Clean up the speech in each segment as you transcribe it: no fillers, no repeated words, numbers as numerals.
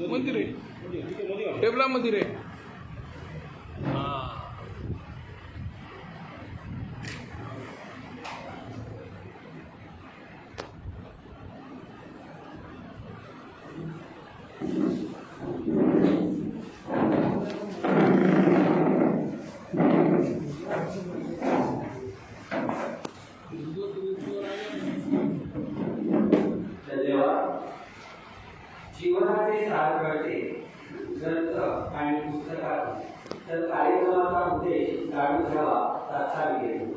मध्ये रे टेबलामध्ये रे. जीवनाचे सार कळते ग्रंथ आणि पुस्तकात, तर कार्यक्रमाचा उद्देश जाणून घ्यावा तात्सावी येतो.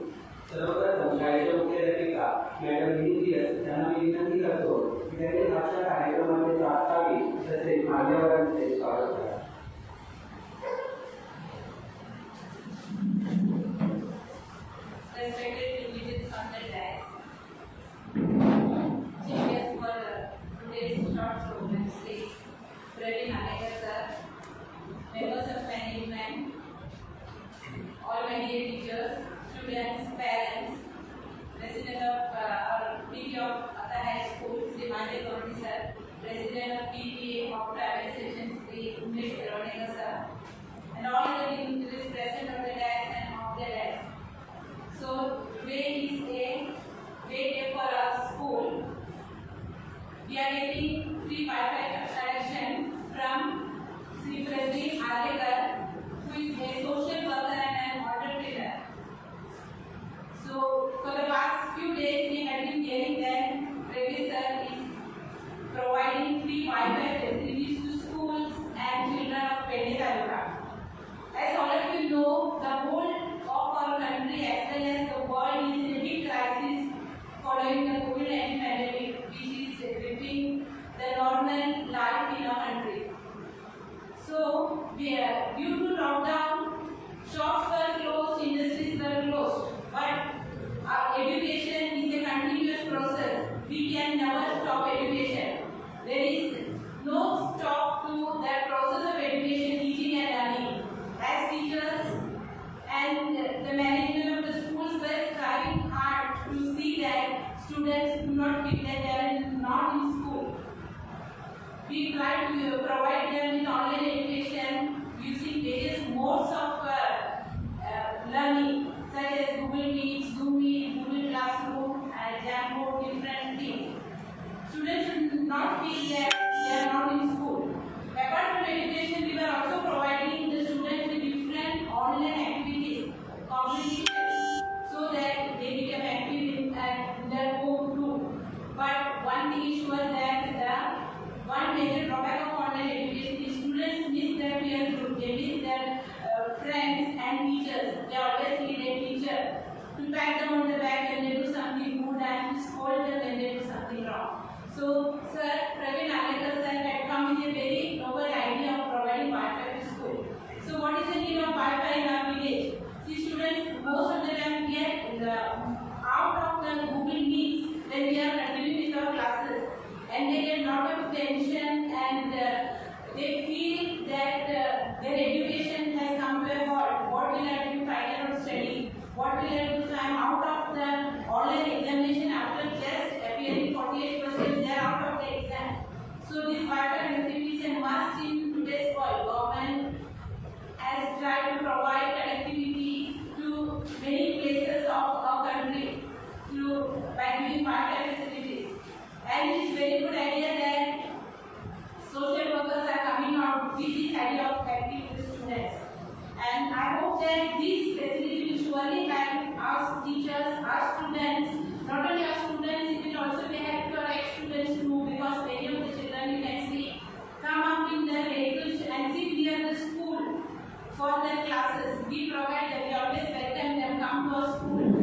सर्वप्रथम शाळेच्या मुख्याध्यापिका मॅडम विनंती यांना विनंती करतो की त्यांनी आजच्या कार्यक्रमाचे तात्सावी तसेच मान्यवरांचे स्वागत करा. Pravin Aarlekar sir, members of management, all my dear teachers, students, parents, president of our PTA of Pradnya High School, Sri Manjay sir, president of PTA of private section, Sri Adatgoemkarponn sir, and all the dignitaries present on the dais and off the dais. So today is a great day for our school. We are getting free Wi-Fi connection from Sri Pravin Aarlekar, who is a social worker and an entrepreneur. So for the past few days we have been hearing that Pravin sir is providing free Wi-Fi facilities to schools and children of Pradnya High. As all of you know, the whole of our country as well as the world is in a big crisis following the COVID-19 pandemic, which is gripping the normal life in our country. So, due to lockdown, shops were closed, industries were closed. But our education is a continuous process. We can never stop education. There is no stop to that process of education, teaching and learning. As teachers and the management of the schools were striving hard to see that students do not feel that they are not in school. We try to provide them with online education using various modes of learning such as Google Meet, Zoom Meet, Google Classroom, Jamboard, different things. Students should not feel that they are not in school. Apart from education, we were also providing the students with different online activities, competitions, so that they become active in their home too. But one thing is sure that the one major drawback of online education is students miss their peer group, they miss their friends and teachers. They always need a teacher to pat them on the back when they do something good and to scold them when they do something wrong. So, Sir Pravin Aarlekar sir had come with a very novel idea of providing Wi-Fi to school. So, what is the need of Wi-Fi in our village? See, students most of the time get out of the Google Meets when we are continuing with our classes, and they get a lot of tension and they feel that their education has come to a halt. What will I do if I cannot study? What will I do if I am out of the online examination after just appearing 48%? They are out of the exam. So this Wi-Fi connectivity is a must in today's world. Government has tried to provide connectivity to many places of our country by giving Wi-Fi facilities. And it is very good idea that social workers are coming out with this idea of active students. And I hope that this facility will surely help our teachers, our students, not only our students, it will also be help to our ex-students too, because many of the children you can see come up in their vehicles and sit near the school for their classes. We provide that, we always welcome them come to our school